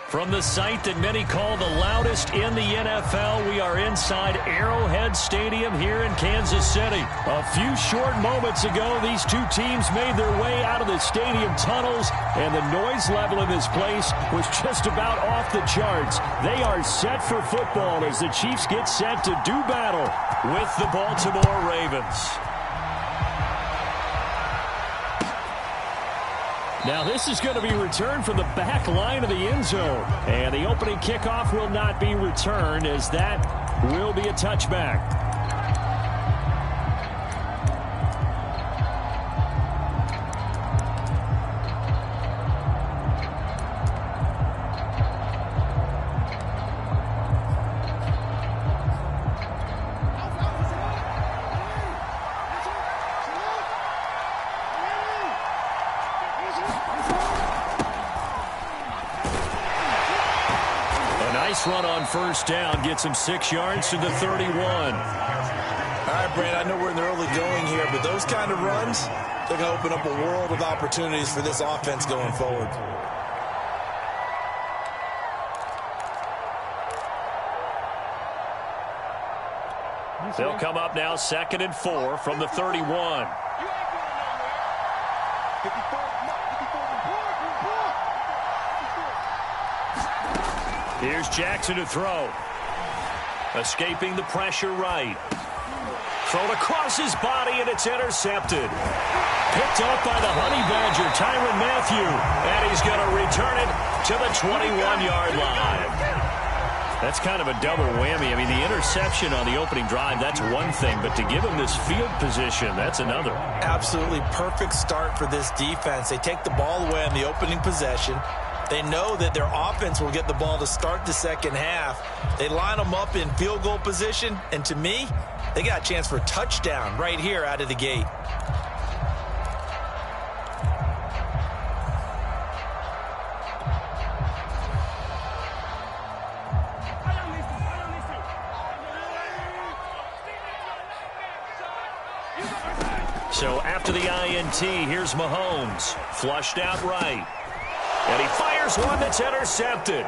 From the site that many call the loudest in the NFL, we are inside Arrowhead Stadium here in Kansas City. A few short moments ago, these two teams made their way out of the stadium tunnels, and the noise level in this place was just about off the charts. They are set for football as the Chiefs get set to do battle with the Baltimore Ravens. Now this is going to be returned from the back line of the end zone. And the opening kickoff will not be returned, as that will be a touchback. Run on first down gets him 6 yards to the 31. All right, Brand, I know we're in the early going here, but those kind of runs, they're going to open up a world of opportunities for this offense going forward. They'll come up now 2nd and 4 from the 31. Here's Jackson to throw. Escaping the pressure right. Thrown across his body, and it's intercepted. Picked up by the Honey Badger, Tyrann Mathieu. And he's going to return it to the 21-yard line. That's kind of a double whammy. I mean, the interception on the opening drive, that's one thing. But to give him this field position, that's another. Absolutely perfect start for this defense. They take the ball away on the opening possession. They know that their offense will get the ball to start the second half. They line them up in field goal position, and to me, they got a chance for a touchdown right here out of the gate. So after the INT, here's Mahomes. Flushed out right. And he fires one that's intercepted.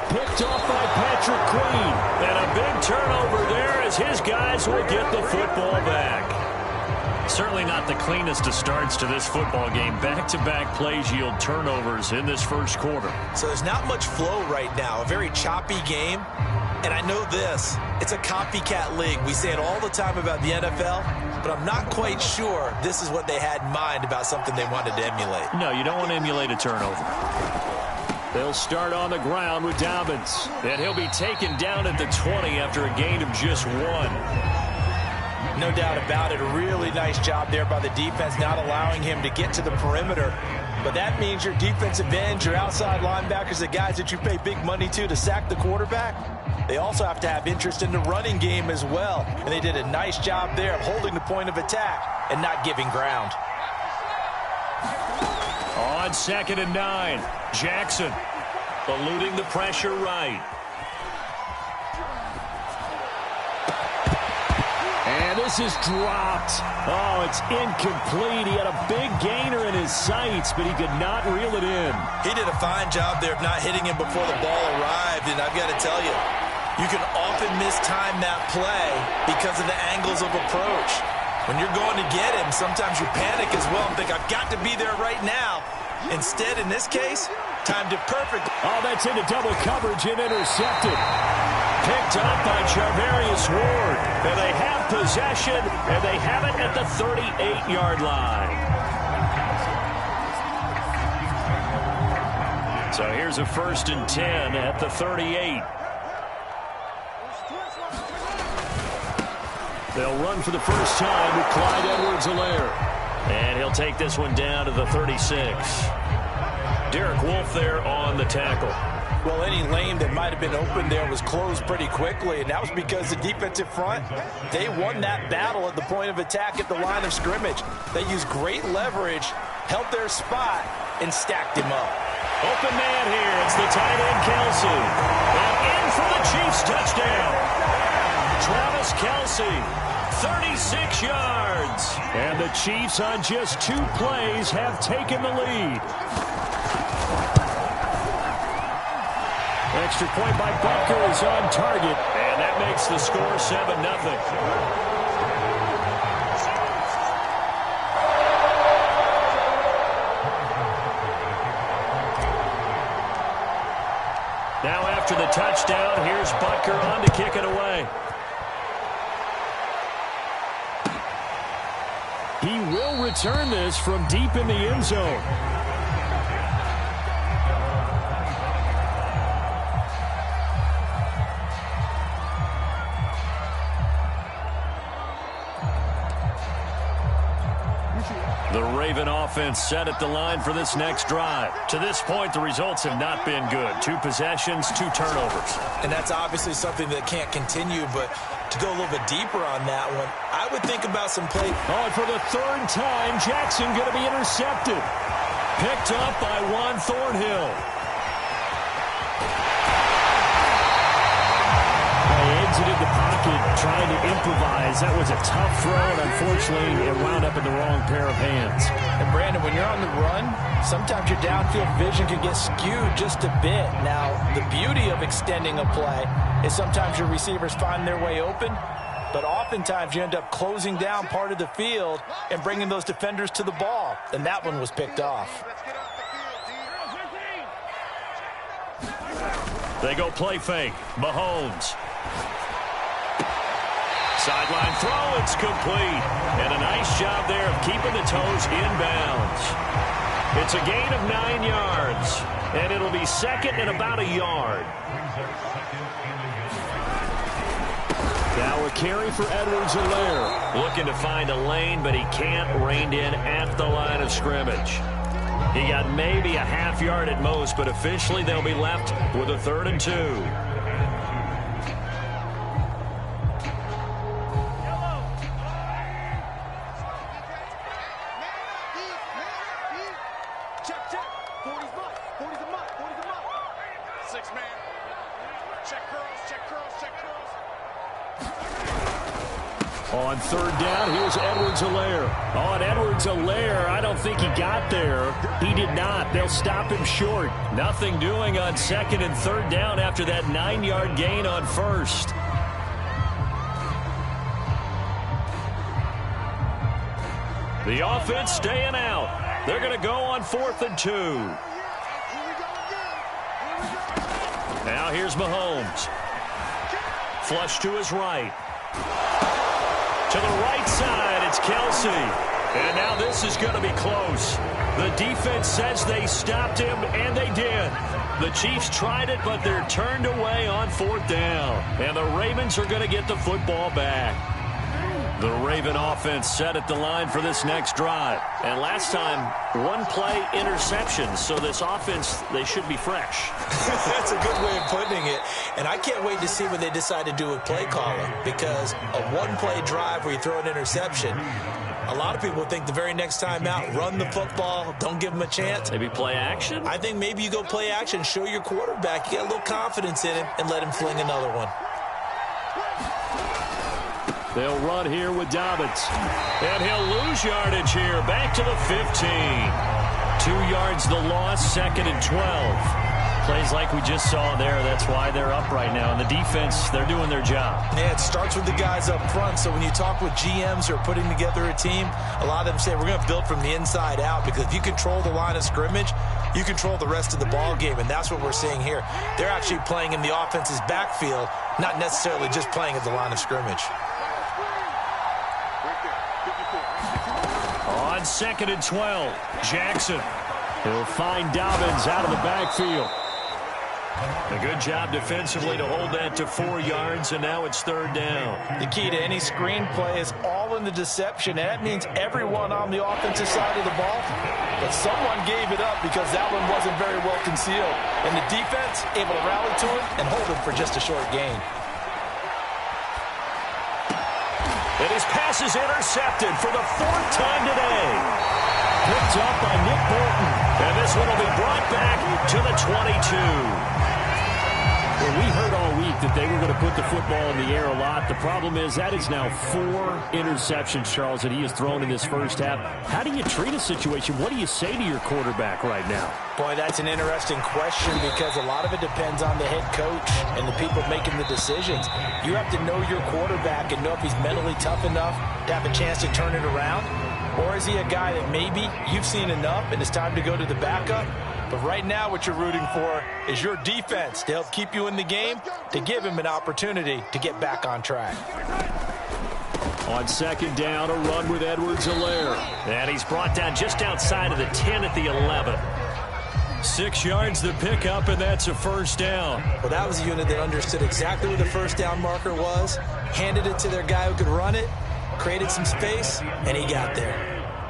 Picked off by Patrick Queen. And a big turnover there as his guys will get the football back. Certainly not the cleanest of starts to this football game. Back-to-back plays yield turnovers in this first quarter. So there's not much flow right now. A very choppy game. And I know this. It's a copycat league. We say it all the time about the NFL, but I'm not quite sure this is what they had in mind about something they wanted to emulate. No, you don't want to emulate a turnover. They'll start on the ground with Dobbins. And he'll be taken down at the 20 after a gain of just 1. No doubt about it. A really nice job there by the defense, not allowing him to get to the perimeter. But that means your defensive ends, your outside linebackers, the guys that you pay big money to sack the quarterback, they also have to have interest in the running game as well. And they did a nice job there of holding the point of attack and not giving ground. On 2nd and 9, Jackson eluding the pressure right. And this is dropped. Oh, it's incomplete. He had a big gainer in his sights, but he could not reel it in. He did a fine job there of not hitting him before the ball arrived, and I've got to tell you, you can often mistime that play because of the angles of approach. When you're going to get him, sometimes you panic as well and think, I've got to be there right now. Instead, in this case, timed it perfect. Oh, that's into double coverage and intercepted. Picked up by Charvarius Ward. And they have possession, and they have it at the 38-yard line. So here's a 1st and 10 at the 38. They'll run for the first time with Clyde Edwards-Helaire. And he'll take this one down to the 36. Derek Wolfe there on the tackle. Well, any lane that might have been open there was closed pretty quickly, and that was because the defensive front, they won that battle at the point of attack at the line of scrimmage. They used great leverage, held their spot, and stacked him up. Open man here. It's the tight end, Kelce. And in for the Chiefs touchdown. Travis Kelce 36 yards. And the Chiefs on just 2 plays have taken the lead. Extra point by Butker is on target. And that makes the score 7-0. Now after the touchdown, here's Butker on to kick it away. He will return this from deep in the end zone. The Raven offense set at the line for this next drive. To this point, the results have not been good. 2 possessions, 2 turnovers. And that's obviously something that can't continue, but to go a little bit deeper on that one, I would think about some play. Oh, and for the 3rd time, Jackson going to be intercepted. Picked up by Juan Thornhill. Exited the pocket, trying to improvise. That was a tough throw, and unfortunately, it wound up in the wrong pair of hands. And, Brandon, when you're on the run, sometimes your downfield vision can get skewed just a bit. Now, the beauty of extending a play is sometimes your receivers find their way open, but oftentimes you end up closing down part of the field and bringing those defenders to the ball, and that one was picked off. They go play fake. Mahomes. Sideline throw, it's complete. And a nice job there of keeping the toes inbounds. It's a gain of 9 yards. And it'll be 2nd and about a yard. Now a carry for Edwards-Helaire. Looking to find a lane, but he can't rein in at the line of scrimmage. He got maybe a half yard at most, but officially they'll be left with a 3rd and 2. On 3rd down, here's Edwards-Helaire. On Edwards-Helaire, I don't think he got there. He did not. They'll stop him short. Nothing doing on 2nd and 3rd down after that 9-yard gain on 1st. The offense staying out. They're going to go on 4th and 2. Now here's Mahomes. Flush to his right. To the right side, it's Kelsey. And now this is going to be close. The defense says they stopped him, and they did. The Chiefs tried it, but they're turned away on 4th down. And the Ravens are going to get the football back. The Raven offense set at the line for this next drive. And last time, 1-play interception. So this offense, they should be fresh. That's a good way of putting it. And I can't wait to see what they decide to do with play calling. Because a 1-play drive where you throw an interception, a lot of people think the very next time out, run the football, don't give them a chance. Maybe play action? I think maybe you go play action, show your quarterback, you get a little confidence in him, and let him fling another one. They'll run here with Dobbins. And he'll lose yardage here. Back to the 15. 2 yards the loss, 2nd and 12. Plays like we just saw there. That's why they're up right now. And the defense, they're doing their job. Yeah, it starts with the guys up front. So when you talk with GMs who are putting together a team, a lot of them say we're going to build from the inside out, because if you control the line of scrimmage, you control the rest of the ball game, and that's what we're seeing here. They're actually playing in the offense's backfield, not necessarily just playing at the line of scrimmage. On 2nd and 12, Jackson. He'll find Dobbins out of the backfield. A good job defensively to hold that to 4 yards, and now it's 3rd down. The key to any screenplay is all in the deception, and that means everyone on the offensive side of the ball. But someone gave it up because that one wasn't very well concealed. And the defense able to rally to it and hold it for just a short gain. And his pass is intercepted for the 4th time today. Picked up by Nick Bolton. And this one will be brought back to the 22. Well, we heard all week that they were going to put the football in the air a lot. The problem is that is now 4 interceptions, Charles, that he has thrown in this first half. How do you treat a situation? What do you say to your quarterback right now? Boy, that's an interesting question because a lot of it depends on the head coach and the people making the decisions. You have to know your quarterback and know if he's mentally tough enough to have a chance to turn it around. Or is he a guy that maybe you've seen enough and it's time to go to the backup? But right now what you're rooting for is your defense to help keep you in the game, to give him an opportunity to get back on track. On second down, a run with Edwards-Helaire. And he's brought down just outside of the 10 at the 11. 6 yards the pickup, and that's a first down. Well, that was a unit that understood exactly where the first down marker was, handed it to their guy who could run it, created some space, and he got there.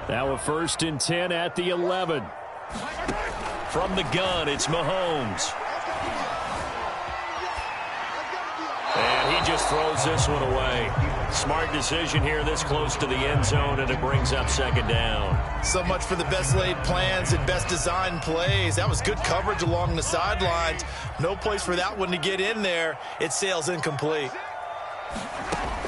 Now a 1st and 10 at the 11. From the gun, it's Mahomes. And he just throws this one away. Smart decision here this close to the end zone, and it brings up second down. So much for the best laid plans and best designed plays. That was good coverage along the sidelines. No place for that one to get in there. It sails incomplete.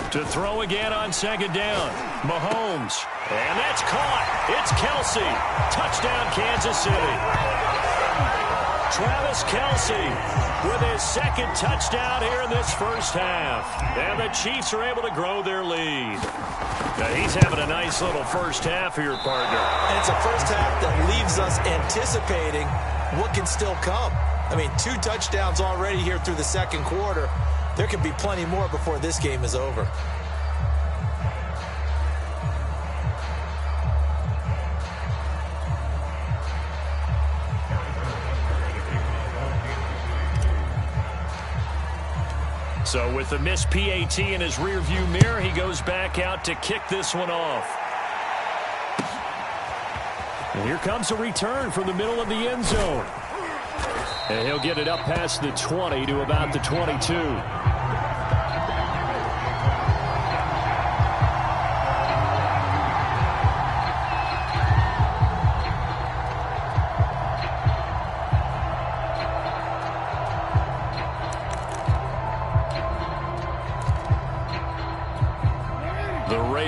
To throw again on second down, Mahomes. And that's caught. It's Kelsey. Touchdown, Kansas City. Travis Kelsey with his second touchdown here in this first half. And the Chiefs are able to grow their lead. Now he's having a nice little first half here, partner. And it's a first half that leaves us anticipating what can still come. I mean, 2 touchdowns already here through the second quarter. There could be plenty more before this game is over. So with the missed PAT in his rearview mirror, he goes back out to kick this one off. And here comes a return from the middle of the end zone. And he'll get it up past the 20 to about the 22.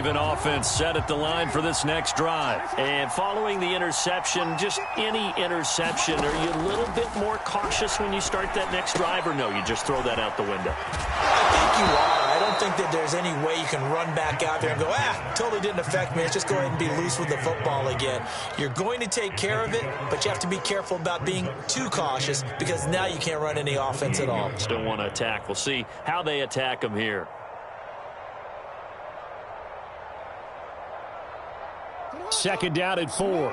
Offense set at the line for this next drive. And following the interception, just any interception, are you a little bit more cautious when you start that next drive, or no, you just throw that out the window? I think you are. I don't think that there's any way you can run back out there and go, totally didn't affect me. Let's just go ahead and be loose with the football again. You're going to take care of it, but you have to be careful about being too cautious because now you can't run any offense at all. Still want to attack. We'll see how they attack them here. Second down at 4.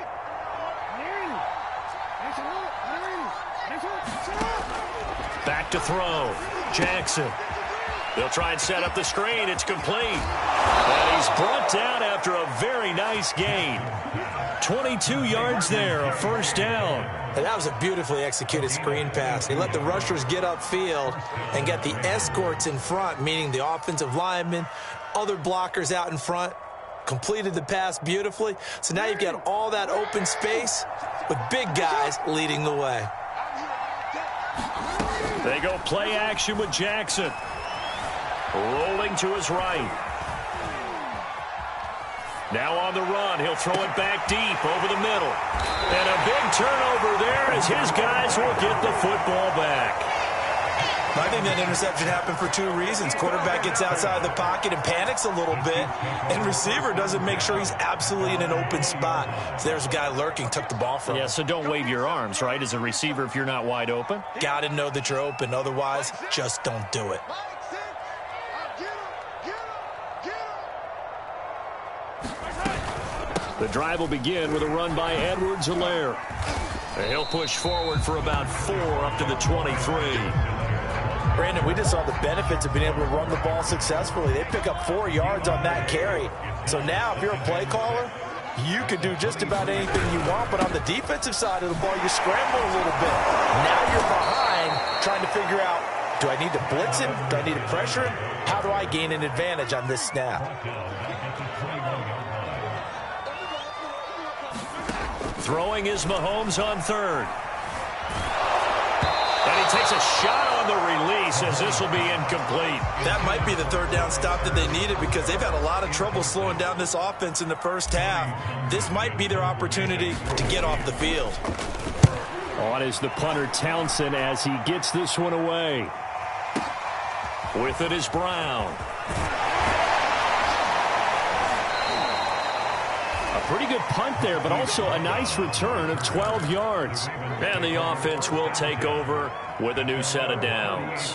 Back to throw. Jackson. They'll try and set up the screen. It's complete. And he's brought down after a very nice gain. 22 yards there, a first down. And that was a beautifully executed screen pass. He let the rushers get upfield and get the escorts in front, meaning the offensive linemen, other blockers out in front. Completed the pass beautifully. So now you've got all that open space with big guys leading the way. They go play action with Jackson. Rolling to his right. Now on the run. He'll throw it back deep over the middle. And a big turnover there as his guys will get the football back. I think that interception happened for 2 reasons. Quarterback gets outside the pocket and panics a little bit, and receiver doesn't make sure he's absolutely in an open spot. So there's a guy lurking, took the ball from him. Yeah, so don't wave your arms, right, as a receiver if you're not wide open? Got to know that you're open. Otherwise, just don't do it. The drive will begin with a run by Edwards-Helaire. He'll push forward for about 4 up to the 23. Brandon, we just saw the benefits of being able to run the ball successfully. They pick up 4 yards on that carry. So now if you're a play caller, you can do just about anything you want. But on the defensive side of the ball, you scramble a little bit. Now you're behind trying to figure out, do I need to blitz him? Do I need to pressure him? How do I gain an advantage on this snap? Throwing is Mahomes on third. And he takes a shot on the release as this will be incomplete. That might be the third down stop that they needed because they've had a lot of trouble slowing down this offense in the first half. This might be their opportunity to get off the field. On is the punter Townsend as he gets this one away. With it is Brown. A pretty good punt there, but also a nice return of 12 yards. And the offense will take over with a new set of downs.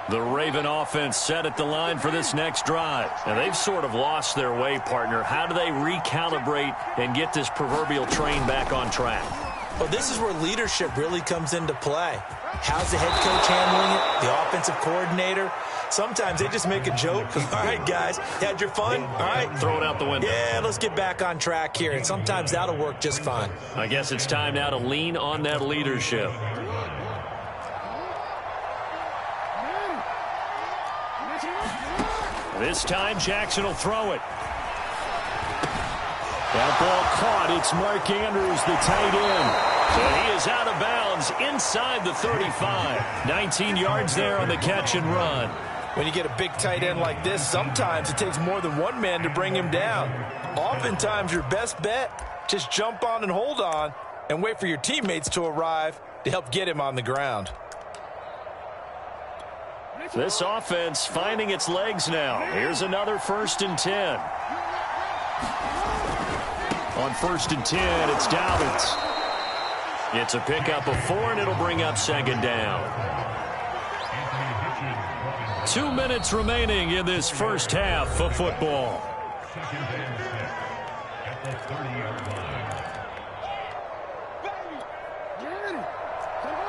The Raven offense set at the line for this next drive. And they've sort of lost their way, partner. How do they recalibrate and get this proverbial train back on track? Well, this is where leadership really comes into play. How's the head coach handling it? The offensive coordinator? Sometimes they just make a joke. All right, guys, had your fun? All right. Throw it out the window. Yeah, let's get back on track here. And sometimes that'll work just fine. I guess it's time now to lean on that leadership. This time, Jackson will throw it. That ball caught. It's Mark Andrews, the tight end. And he is out of bounds inside the 35. 19 yards there on the catch and run. When you get a big tight end like this, sometimes it takes more than one man to bring him down. Oftentimes, your best bet, just jump on and hold on and wait for your teammates to arrive to help get him on the ground. This offense finding its legs now. Here's another 1st and 10. On 1st and 10, it's Dobbins. It's a pickup of 4, and it'll bring up 2nd down. 2 minutes remaining in this first half of football.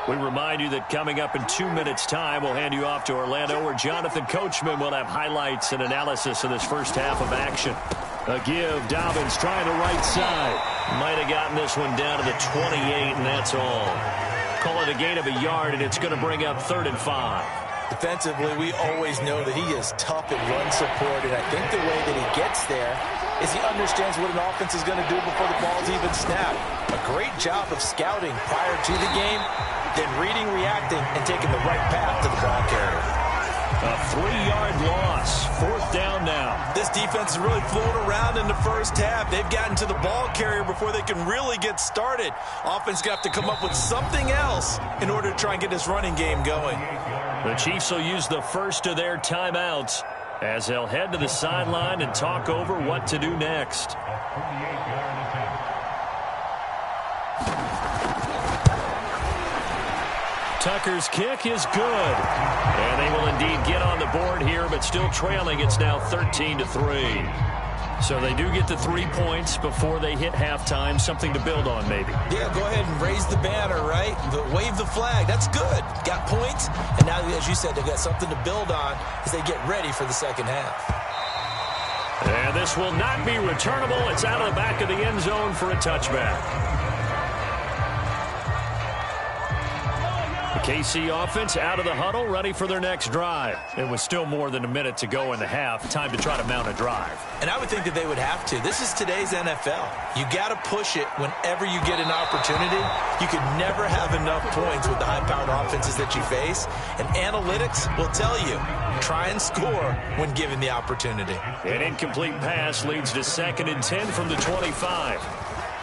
We remind you that coming up in 2 minutes' time, we'll hand you off to Orlando, where Jonathan Coachman will have highlights and analysis of this first half of action. A give, Dobbins trying the right side. Might have gotten this one down to the 28, and that's all. Call it a gain of a yard, and it's going to bring up 3rd and 5. Defensively, we always know that he is tough in run support, and I think the way that he gets there is he understands what an offense is going to do before the ball's even snapped. A great job of scouting prior to the game, then reading, reacting, and taking the right path to the ball carrier. A 3-yard loss. 4th down now. This defense is really floating around in the first half. They've gotten to the ball carrier before they can really get started. Offense going to have to come up with something else in order to try and get this running game going. The Chiefs will use the first of their timeouts as they'll head to the sideline and talk over what to do next. Tucker's kick is good. And they will indeed get on the board here, but still trailing. It's now 13-3. So they do get the 3 points before they hit halftime. Something to build on, maybe. Yeah, go ahead and raise the banner, right? Wave the flag. That's good. Got points. And now, as you said, they've got something to build on as they get ready for the second half. And this will not be returnable. It's out of the back of the end zone for a touchback. The KC offense out of the huddle, ready for their next drive. It was still more than a minute to go in the half. Time to try to mount a drive. And I would think that they would have to. This is today's NFL. You got to push it whenever you get an opportunity. You can never have enough points with the high-powered offenses that you face. And analytics will tell you, try and score when given the opportunity. An incomplete pass leads to 2nd and 10 from the 25.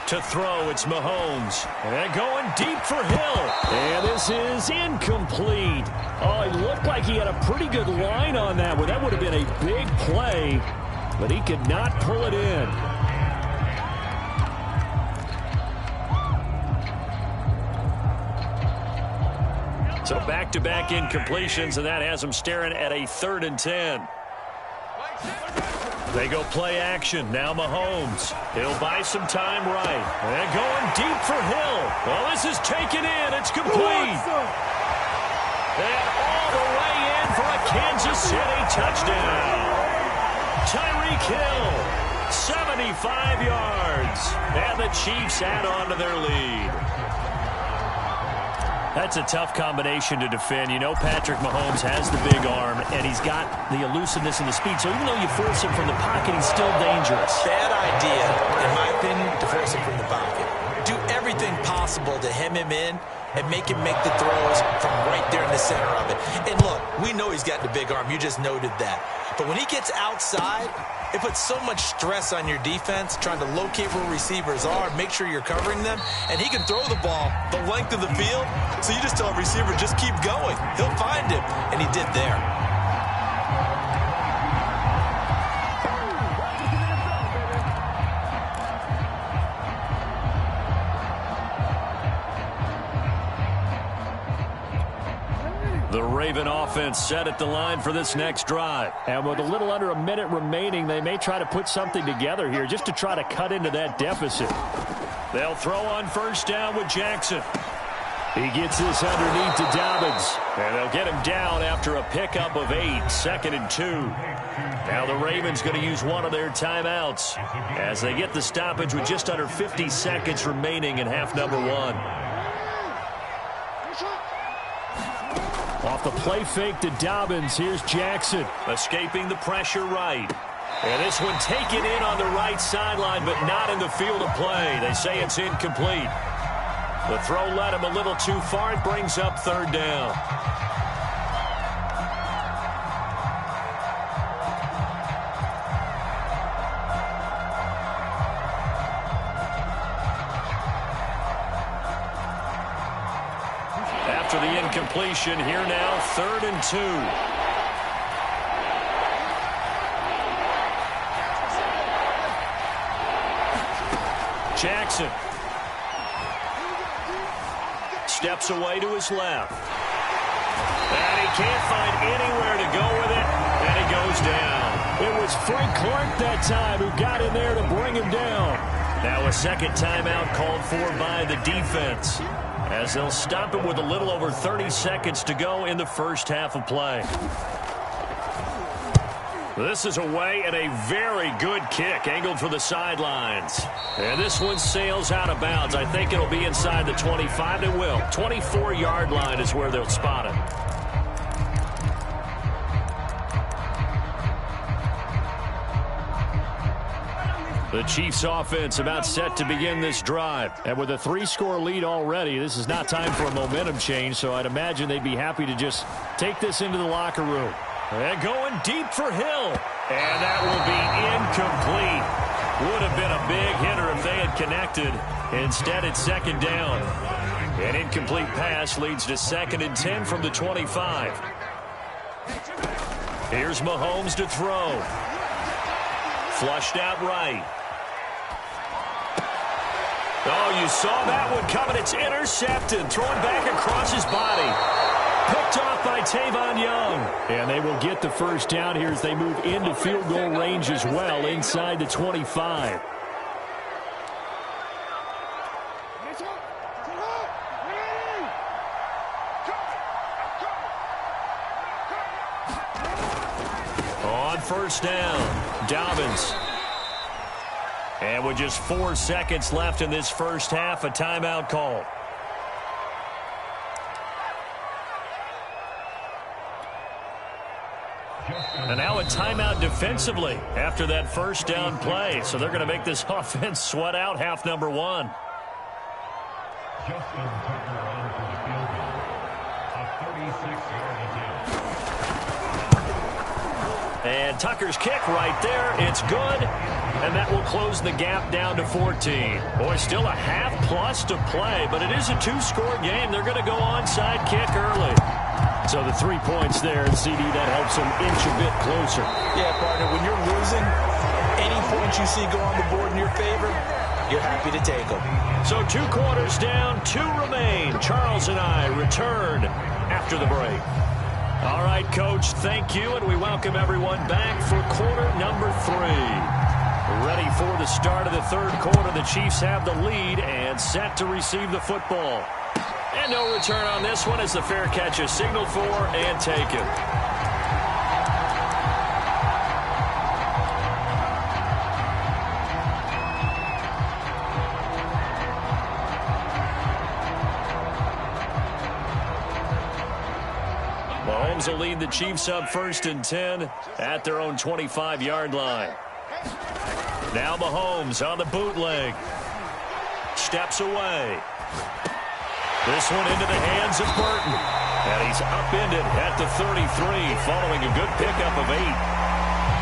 To throw, it's Mahomes. And going deep for Hill. And this is incomplete. Oh, it looked like he had a pretty good line on that one. That would have been a big play, but he could not pull it in. So back-to-back incompletions, and that has him staring at a 3rd and 10. They go play action. Now Mahomes. He'll buy some time right. And going deep for Hill. Well, this is taken in. It's complete. And all the way in for a Kansas City touchdown. Tyreek Hill, 75 yards. And the Chiefs add on to their lead. That's a tough combination to defend. You know Patrick Mahomes has the big arm, and he's got the elusiveness and the speed. So even though you force him from the pocket, he's still dangerous. Bad idea, in my opinion, to force him from the pocket. Do everything possible to hem him in and make him make the throws from right there in the center of it. And look, we know he's got the big arm. You just noted that. But when he gets outside, it puts so much stress on your defense trying to locate where receivers are, make sure you're covering them, and he can throw the ball the length of the field. So you just tell a receiver, just keep going. He'll find him, and he did there. The Raven offense set at the line for this next drive. And with a little under a minute remaining, they may try to put something together here just to try to cut into that deficit. They'll throw on first down with Jackson. He gets this underneath to Dobbins. And they'll get him down after a pickup of 8, 2nd and 2. Now the Ravens going to use one of their timeouts as they get the stoppage with just under 50 seconds remaining in half number 1. Off the play fake to Dobbins, here's Jackson. Escaping the pressure right. And this one taken in on the right sideline, but not in the field of play. They say it's incomplete. The throw led him a little too far. It brings up 3rd down. After the incompletion, here now, 3rd and 2. Jackson steps away to his left. And he can't find anywhere to go with it, and he goes down. It was Frank Clark that time who got in there to bring him down. Now a second timeout called for by the defense, as they'll stop it with a little over 30 seconds to go in the first half of play. This is away and a very good kick angled for the sidelines. And this one sails out of bounds. I think it'll be inside the 25. It will. 24-yard line is where they'll spot it. The Chiefs offense about set to begin this drive. And with a 3-score lead already, this is not time for a momentum change, so I'd imagine they'd be happy to just take this into the locker room. And going deep for Hill. And that will be incomplete. Would have been a big hitter if they had connected. Instead, it's 2nd down. An incomplete pass leads to 2nd and 10 from the 25. Here's Mahomes to throw. Flushed out right. Oh, you saw that one coming. It's intercepted. Thrown back across his body. Picked off by Tavon Young. And they will get the first down here as they move into field goal range as well inside the 25. On first down, Dobbins. And with just 4 seconds left in this first half, a timeout call. And now a timeout defensively after that first down play. So they're going to make this offense sweat out half number 1. And Tucker's kick right there. It's good. And that will close the gap down to 14. Boy, still a half plus to play, but it is a 2-score game. They're going to go onside kick early. So the 3 points there, and CD, that helps them inch a bit closer. Yeah, partner, when you're losing, any points you see go on the board in your favor, you're happy to take them. So 2 quarters down, 2 remain. Charles and I return after the break. All right, Coach, thank you, and we welcome everyone back for quarter number 3. Ready for the start of the third quarter. The Chiefs have the lead and set to receive the football. And no return on this one as the fair catch is signaled for and taken. Bills will lead the Chiefs up 1st and 10 at their own 25-yard line. Now Mahomes on the bootleg. Steps away. This one into the hands of Burton. And he's upended at the 33 following a good pickup of 8.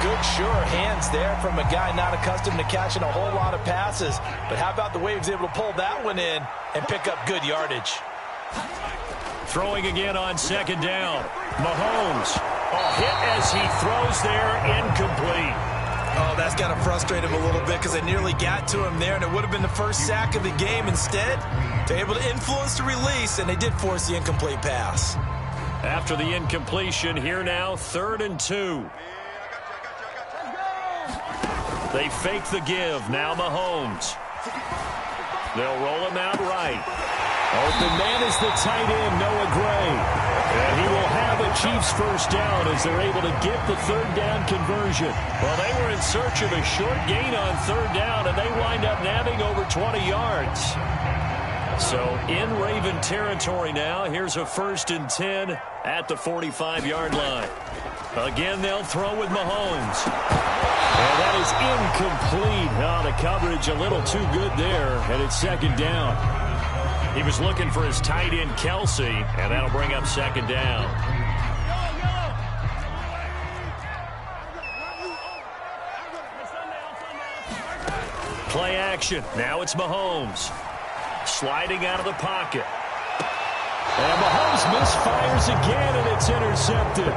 Good, sure hands there from a guy not accustomed to catching a whole lot of passes. But how about the way he was able to pull that one in and pick up good yardage? Throwing again on 2nd down. Mahomes. A hit as he throws there, incomplete. Oh, that's got to frustrate him a little bit because they nearly got to him there, and it would have been the first sack of the game. Instead, they're able to influence the release, and they did force the incomplete pass. After the incompletion, here now, 3rd and 2. They fake the give. Now Mahomes. They'll roll him out right. Open man is the tight end, Noah Gray. And he will have a Chiefs first down as they're able to get the 3rd down conversion. Well, they were in search of a short gain on 3rd down, and they wind up nabbing over 20 yards. So in Raven territory now, here's a 1st and 10 at the 45-yard line. Again, they'll throw with Mahomes. And that is incomplete. Oh, the coverage a little too good there, and it's 2nd down. He was looking for his tight end, Kelsey, and that'll bring up 2nd down. Play action. Now it's Mahomes. Sliding out of the pocket. And Mahomes misfires again, and it's intercepted.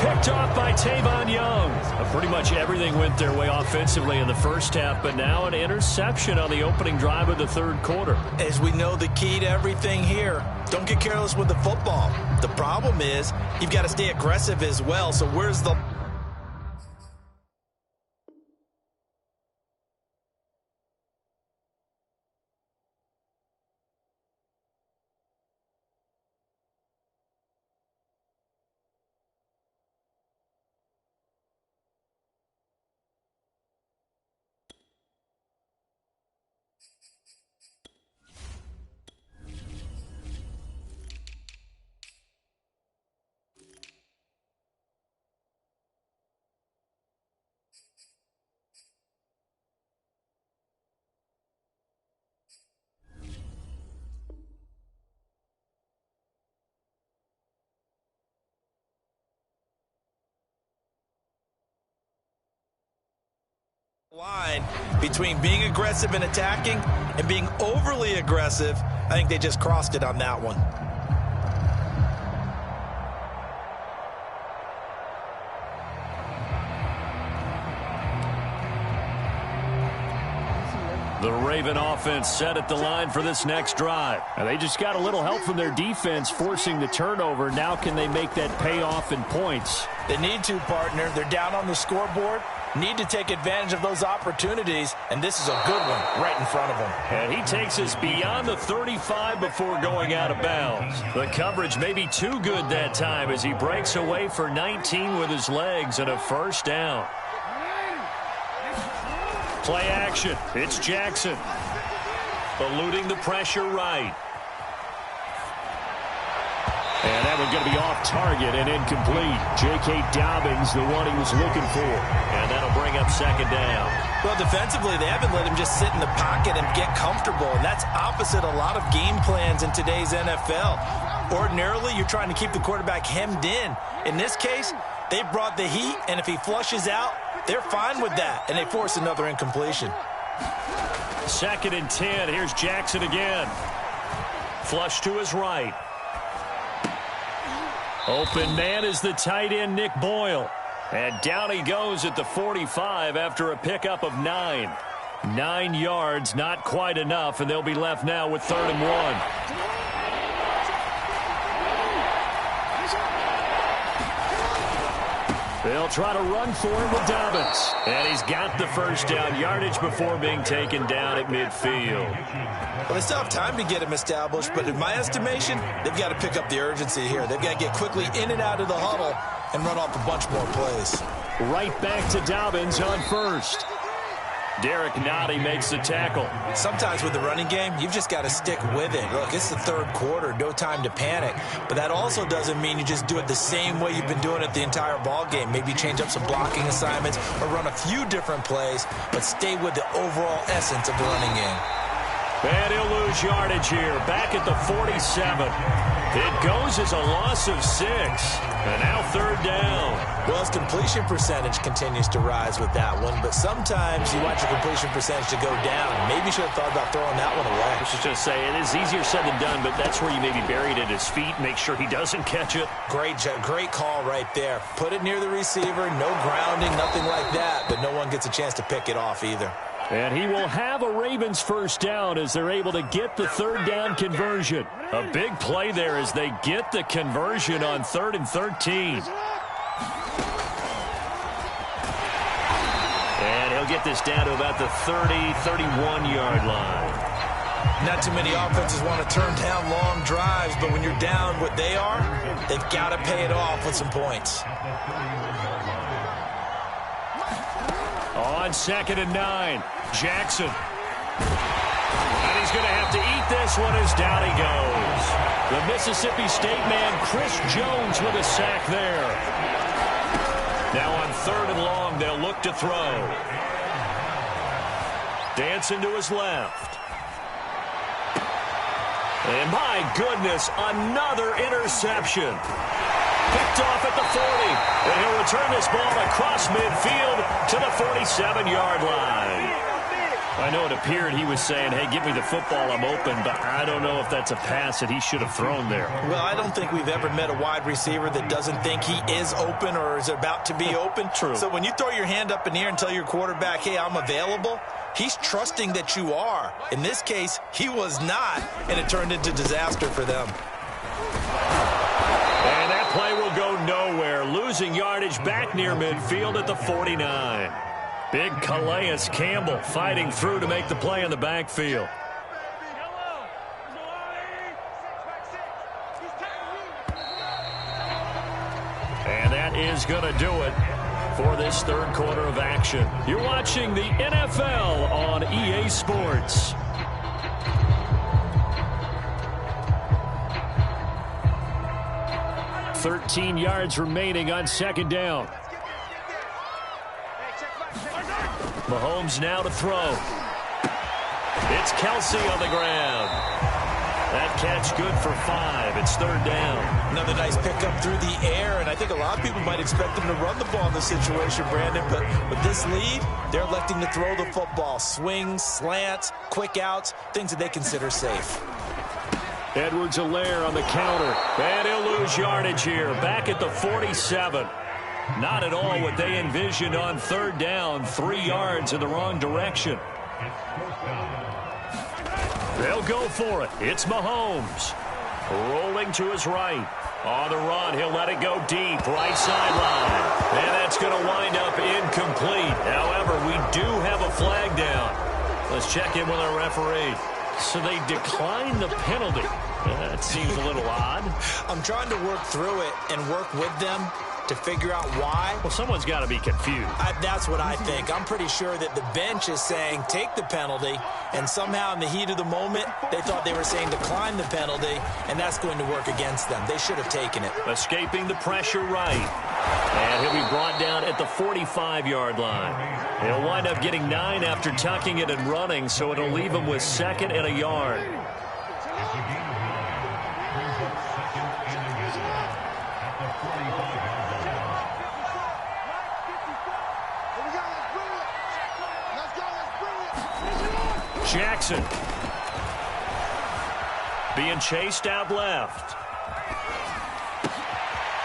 Picked off by Tavon Young. Pretty much everything went their way offensively in the first half, but now an interception on the opening drive of the 3rd quarter. As we know, the key to everything here, don't get careless with the football. The problem is you've got to stay aggressive as well, so where's the... line between being aggressive and attacking and being overly aggressive. I think they just crossed it on that one. The Raven offense set at the line for this next drive. And they just got a little help from their defense forcing the turnover. Now can they make that pay off in points? They need to, partner. They're down on the scoreboard. Need to take advantage of those opportunities, and this is a good one right in front of them. And he takes us beyond the 35 before going out of bounds. The coverage may be too good that time as he breaks away for 19 with his legs and a first down. Play action. It's Jackson. Eluding the pressure right. And that one's going to be off target and incomplete. J.K. Dobbins, the one he was looking for. And that'll bring up second down. Well, defensively, they haven't let him just sit in the pocket and get comfortable. And that's opposite a lot of game plans in today's NFL. Ordinarily, you're trying to keep the quarterback hemmed in. In this case, they brought the heat, and if he flushes out, they're fine with that. And they force another incompletion. 2nd and 10. Here's Jackson again. Flush to his right. Open man is the tight end, Nick Boyle. And down he goes at the 45 after a pickup of 9. 9 yards, not quite enough, and they'll be left now with 3rd and 1. They'll try to run for him with Dobbins. And he's got the first down yardage before being taken down at midfield. Well, they still have time to get him established, but in my estimation, they've got to pick up the urgency here. They've got to get quickly in and out of the huddle and run off a bunch more plays. Right back to Dobbins on first. Derek Nottie makes the tackle. Sometimes with the running game, you've just got to stick with it. Look, it's the third quarter, no time to panic. But that also doesn't mean you just do it the same way you've been doing it the entire ball game. Maybe change up some blocking assignments or run a few different plays, but stay with the overall essence of the running game. And he'll lose yardage here, back at the 47. It goes as a loss of 6. And now third down. Well, his completion percentage continues to rise with that one, but sometimes you want your completion percentage to go down. Maybe you should have thought about throwing that one away. I was just say, it is easier said than done, but that's where you maybe bury it at his feet, make sure he doesn't catch it. Great call right there. Put it near the receiver, no grounding, nothing like that, but no one gets a chance to pick it off either. And he will have a Ravens first down as they're able to get the third down conversion. A big play there as they get the conversion on 3rd and 13. And he'll get this down to about the 30, 31-yard line. Not too many offenses want to turn down long drives, but when you're down what they are, they've got to pay it off with some points. On 2nd and 9, Jackson. And he's going to have to eat this one as down he goes. The Mississippi State man, Chris Jones, with a sack there. Now on 3rd and long, they'll look to throw. Dancing to his left. And my goodness, another interception. Picked off at the 40. And he'll return this ball across midfield to the 47-yard line. I know it appeared he was saying, hey, give me the football, I'm open, but I don't know if that's a pass that he should have thrown there. Well, I don't think we've ever met a wide receiver that doesn't think he is open or is about to be open. True. So when you throw your hand up in the air and tell your quarterback, hey, I'm available, he's trusting that you are. In this case, he was not, and it turned into disaster for them. And that play will go nowhere, losing yardage back near midfield at the 49. Big Calais Campbell fighting through to make the play in the backfield. And that is going to do it for this third quarter of action. You're watching the NFL on EA Sports. "13 yards remaining on 2nd down. Mahomes now to throw. It's Kelsey on the ground. That catch good for 5. It's 3rd down. Another nice pickup through the air, and I think a lot of people might expect them to run the ball in this situation, Brandon, but with this lead, they're electing to throw the football. Swings, slants, quick outs, things that they consider safe. Edwards-Helaire on the counter. And he'll lose yardage here. Back at the 47. Not at all what they envisioned on 3rd down. 3 yards in the wrong direction. They'll go for it. It's Mahomes. Rolling to his right. On the run, he'll let it go deep. Right sideline. And that's going to wind up incomplete. However, we do have a flag down. Let's check in with our referee. So they declined the penalty. That seems a little odd. I'm trying to work through it and work with them to figure out why. Well, someone's got to be confused. That's what I think. I'm pretty sure that the bench is saying take the penalty, and somehow in the heat of the moment, they thought they were saying decline the penalty, and that's going to work against them. They should have taken it. Escaping the pressure right. And he'll be brought down at the 45-yard line. He'll wind up getting 9 after tucking it and running, so it'll leave him with 2nd and a yard. Jackson being chased out left.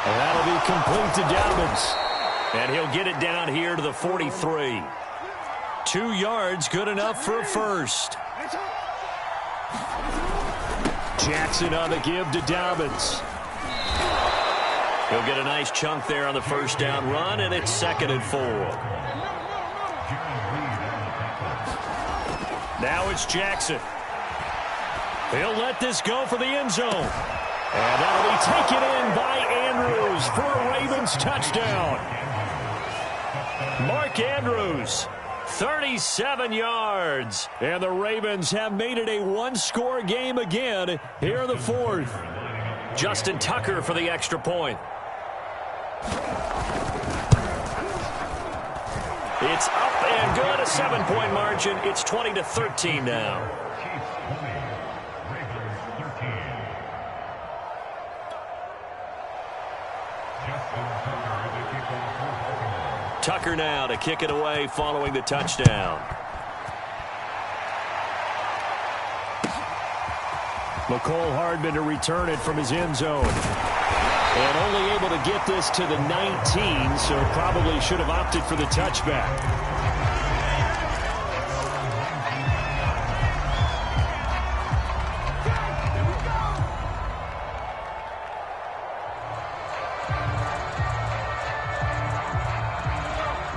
And that'll be complete to Dobbins. And he'll get it down here to the 43. 2 yards, good enough for a first. Jackson on the give to Dobbins. He'll get a nice chunk there on the first down run, and it's 2nd and 4. Now it's Jackson. He'll let this go for the end zone. And that'll be taken in by Andrews for a Ravens touchdown. Mark Andrews 37 yards. And the Ravens have made it a one-score game again here in the fourth. Justin Tucker for the extra point. It's up and good, a 7-point margin. It's 20-13 now. Tucker now to kick it away following the touchdown. McCole Hardman to return it from his end zone. And only able to get this to the 19, so probably should have opted for the touchback.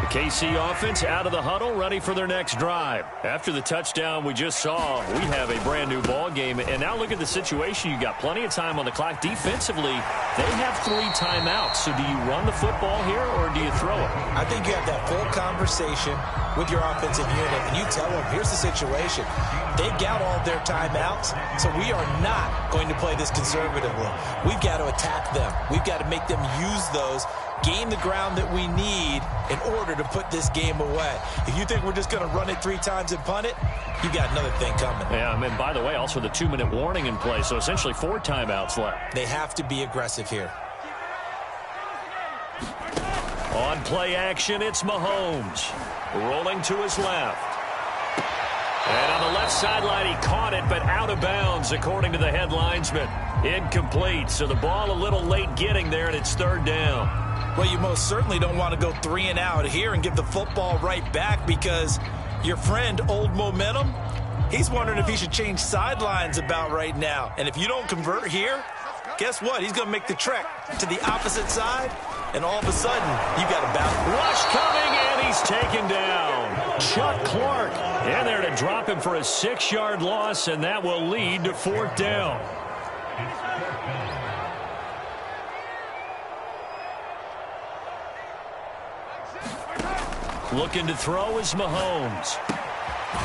KC offense out of the huddle, ready for their next drive. After the touchdown we just saw, we have a brand new ball game. And now look at the situation. You got plenty of time on the clock. Defensively, they have 3 timeouts. So do you run the football here or do you throw it? I think you have that full conversation with your offensive unit, and you tell them, here's the situation. They've got all their timeouts, so we are not going to play this conservatively. We've got to attack them. We've got to make them use those, gain the ground that we need in order to put this game away. If you think we're just going to run it 3 times and punt it, you got another thing coming. Yeah, and by the way, also the 2-minute warning in play, so essentially 4 timeouts left. They have to be aggressive here. On play action, it's Mahomes. Rolling to his left. And on the left sideline, he caught it, but out of bounds, according to the head linesman. Incomplete, so the ball a little late getting there, and it's 3rd down. Well, you most certainly don't want to go 3 and out here and give the football right back, because your friend, Old Momentum, he's wondering if he should change sidelines about right now. And if you don't convert here, guess what? He's going to make the trek to the opposite side, and all of a sudden, you got a battle. Rush coming, and he's taken down. Chuck Clark in there to drop him for a 6-yard loss, and that will lead to 4th down. Looking to throw is Mahomes.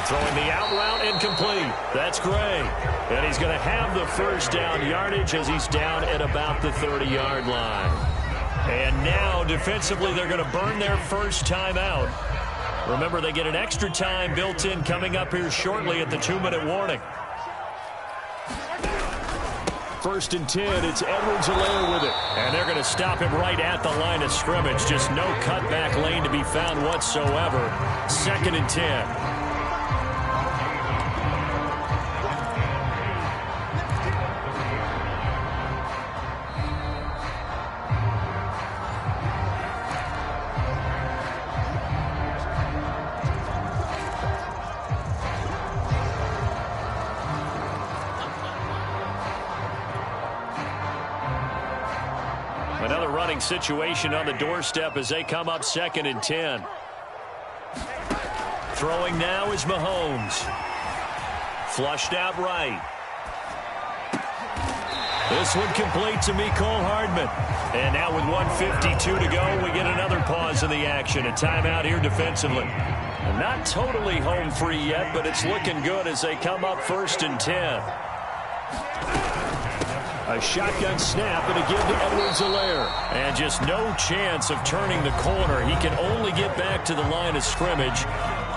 Throwing the out route, incomplete. That's Gray. And he's going to have the 1st down yardage as he's down at about the 30-yard line. And now, defensively, they're going to burn their 1st time out. Remember, they get an extra time built in coming up here shortly at the 2-minute warning. 1st and 10, it's Edwards-Helaire with it. And they're going to stop him right at the line of scrimmage. Just no cutback lane to be found whatsoever. 2nd and 10. Another running situation on the doorstep as they come up 2nd and 10. Throwing now is Mahomes. Flushed out right. This one complete to Mecole Hardman. And now with 1:52 to go, we get another pause in the action. A timeout here defensively. Not totally home free yet, but it's looking good as they come up 1st and 10. A shotgun snap and a give to Edwards-Helaire. And just no chance of turning the corner. He can only get back to the line of scrimmage.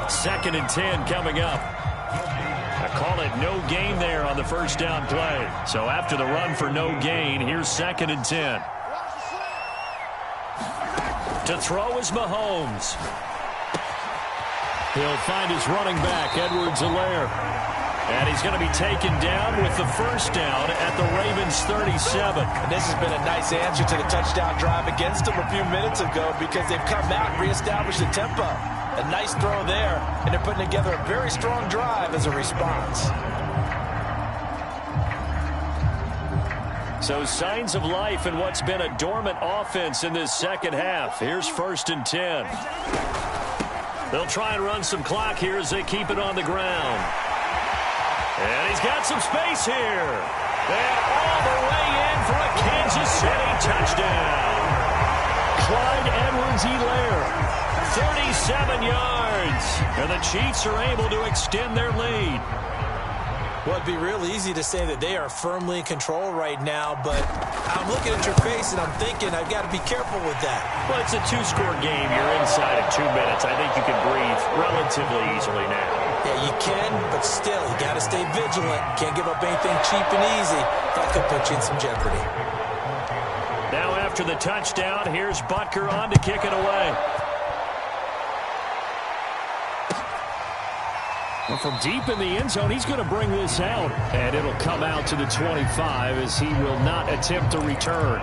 2nd and 10 coming up. I call it no gain there on the 1st down play. So after the run for no gain, here's 2nd and 10. To throw is Mahomes. He'll find his running back, Edwards-Helaire. And he's going to be taken down with the 1st down at the Ravens 37. And this has been a nice answer to the touchdown drive against them a few minutes ago, because they've come out and reestablished the tempo. A nice throw there, and they're putting together a very strong drive as a response. So signs of life in what's been a dormant offense in this 2nd half. Here's 1st and 10. They'll try and run some clock here as they keep it on the ground. And he's got some space here. And all the way in for a Kansas City touchdown. Clyde Edwards-Helaire 37 yards. And the Chiefs are able to extend their lead. Well, it'd be real easy to say that they are firmly in control right now, but I'm looking at your face and I'm thinking I've got to be careful with that. Well, it's a two-score game. You're inside of 2 minutes. I think you can breathe relatively easily now. Yeah, you can, but still, you got to stay vigilant. Can't give up anything cheap and easy. That could put you in some jeopardy. Now after the touchdown, here's Butker on to kick it away. Well, from deep in the end zone, he's going to bring this out. And it'll come out to the 25 as he will not attempt to return.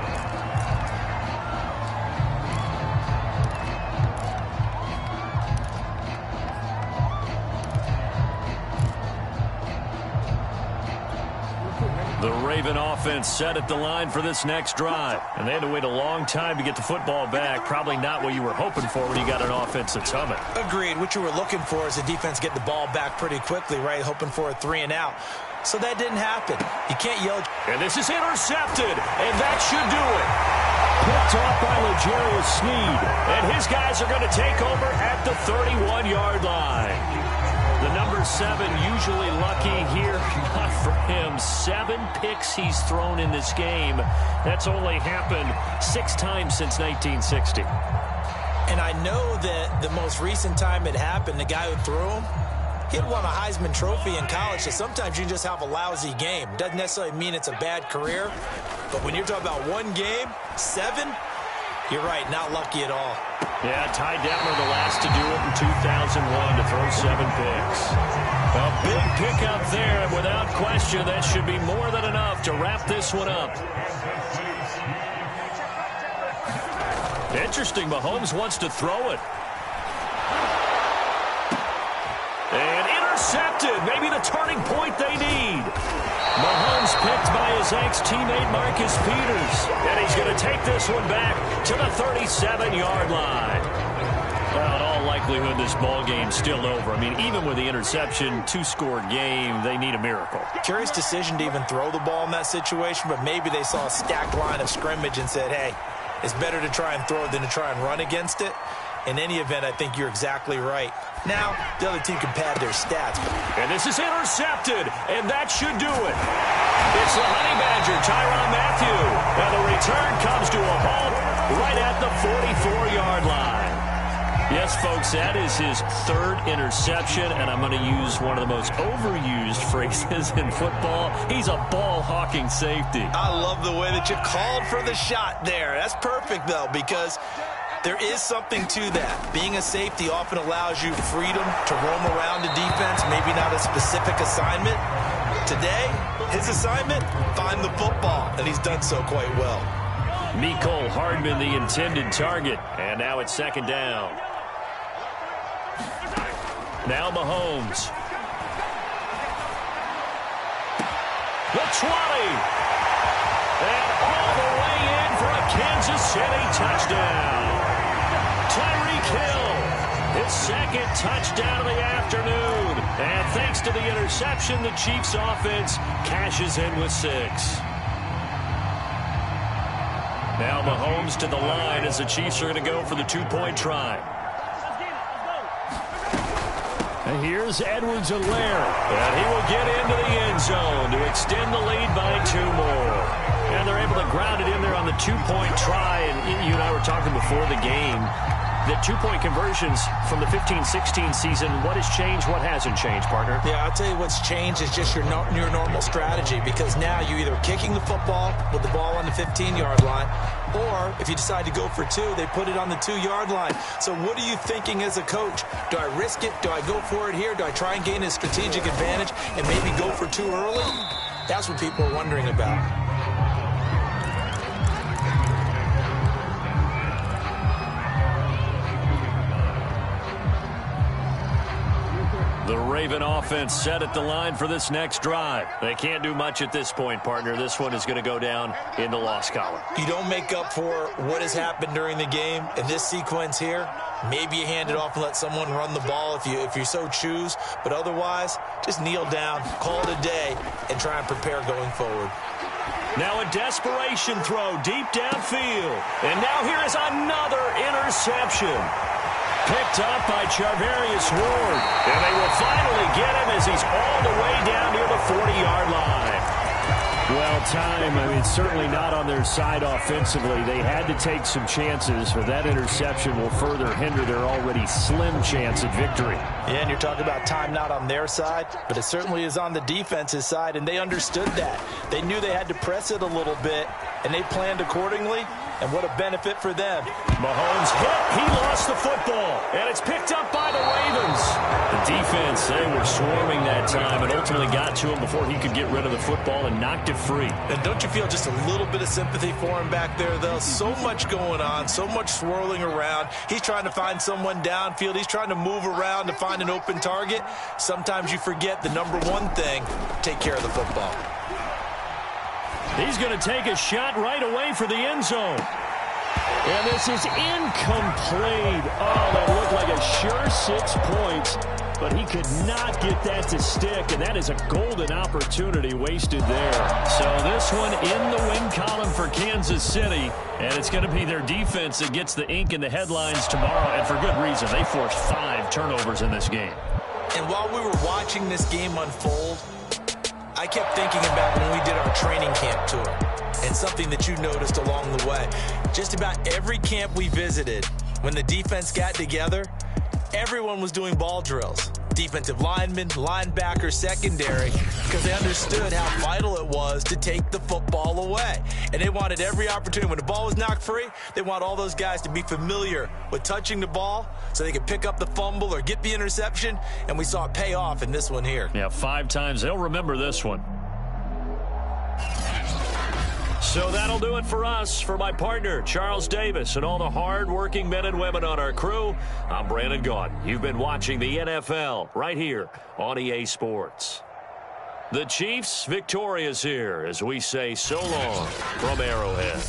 The Raven offense set at the line for this next drive. And they had to wait a long time to get the football back. Probably not what you were hoping for when you got an offense that's humming. Agreed. What you were looking for is the defense get the ball back pretty quickly, right? Hoping for a 3 and out. So that didn't happen. You can't yell. And this is intercepted. And that should do it. Picked off by L'Jarius Sneed. And his guys are going to take over at the 31-yard line. The number 7 usually lucky here. Not for him. 7 picks he's thrown in this game. That's only happened 6 times since 1960. And I know that the most recent time it happened, the guy who threw him, he had won a Heisman Trophy in college. So sometimes you just have a lousy game. Doesn't necessarily mean it's a bad career. But when you're talking about one game, 7, you're right, not lucky at all. Yeah, Ty Detmer the last to do it in 2001 to throw 7 picks. A big pickup there, and without question, that should be more than enough to wrap this one up. Interesting, Mahomes wants to throw it. And intercepted, maybe the turning point they need. Mahomes picked by his ex-teammate Marcus Peters. And he's going to take this one back to the 37-yard line. Well, in all likelihood, this ball game's still over. I mean, even with the interception, 2-score game, they need a miracle. Curious decision to even throw the ball in that situation, but maybe they saw a stacked line of scrimmage and said, hey, it's better to try and throw than to try and run against it. In any event, I think you're exactly right. Now, the other team can pad their stats. And this is intercepted, and that should do it. It's the Honey Badger, Tyrann Mathieu. And the return comes to a halt right at the 44-yard line. Yes, folks, that is his 3rd interception, and I'm going to use one of the most overused phrases in football. He's a ball-hawking safety. I love the way that you called for the shot there. That's perfect, though, because there is something to that. Being a safety often allows you freedom to roam around the defense, maybe not a specific assignment. Today, his assignment, find the football, and he's done so quite well. Mecole Hardman, the intended target, and now it's 2nd down. Now Mahomes. The 20. And all the way in for a Kansas City touchdown. Tyreek Hill, his 2nd touchdown of the afternoon. And thanks to the interception, the Chiefs offense cashes in with 6. Now Mahomes to the line as the Chiefs are going to go for the 2-point try. And here's Edwards-Helaire. And he will get into the end zone to extend the lead by 2 more. And they're able to ground it in there on the 2-point try. And you and I were talking before the game that 2-point conversions from the 15-16 season, what has changed, what hasn't changed, partner? Yeah, I'll tell you what's changed is just your normal strategy, because now you're either kicking the football with the ball on the 15-yard line, or if you decide to go for 2, they put it on the 2-yard line. So what are you thinking as a coach? Do I risk it? Do I go for it here? Do I try and gain a strategic advantage and maybe go for 2 early? That's what people are wondering about. The Raven offense set at the line for this next drive. They can't do much at this point, partner. This one is going to go down in the loss column. You don't make up for what has happened during the game in this sequence here. Maybe you hand it off and let someone run the ball if you so choose. But otherwise, just kneel down, call it a day, and try and prepare going forward. Now a desperation throw deep downfield. And now here is another interception. Picked up by Charvarius Ward. And they will finally get him as he's all the way down near the 40-yard line. Well, time, I mean, certainly not on their side offensively. They had to take some chances, but that interception will further hinder their already slim chance at victory. Yeah, and you're talking about time not on their side, but it certainly is on the defense's side, and they understood that. They knew they had to press it a little bit, and they planned accordingly, and what a benefit for them. Mahomes hit. He lost the football, and it's picked up by the Ravens. The defense, they were swarming that time and ultimately got to him before he could get rid of the football and knocked it free. And don't you feel just a little bit of sympathy for him back there, though? So much going on, so much swirling around. He's trying to find someone downfield. He's trying to move around to find an open target. Sometimes you forget the number one thing, take care of the football. He's going to take a shot right away for the end zone. And this is incomplete. Oh, that looked like a sure 6 points, but he could not get that to stick, and that is a golden opportunity wasted there. So this one in the win column for Kansas City, and it's going to be their defense that gets the ink in the headlines tomorrow, and for good reason. They forced 5 turnovers in this game. And while we were watching this game unfold, I kept thinking about when we did our training camp tour and something that you noticed along the way. Just about every camp we visited, when the defense got together, everyone was doing ball drills. Defensive linemen, linebackers, secondary, because they understood how vital it was to take the football away. And they wanted every opportunity. When the ball was knocked free, they want all those guys to be familiar with touching the ball so they could pick up the fumble or get the interception. And we saw it pay off in this one here. Yeah, 5 times. They'll remember this one. So that'll do it for us. For my partner, Charles Davis, and all the hard-working men and women on our crew, I'm Brandon Gaudin. You've been watching the NFL right here on EA Sports. The Chiefs victorious here as we say so long from Arrowhead.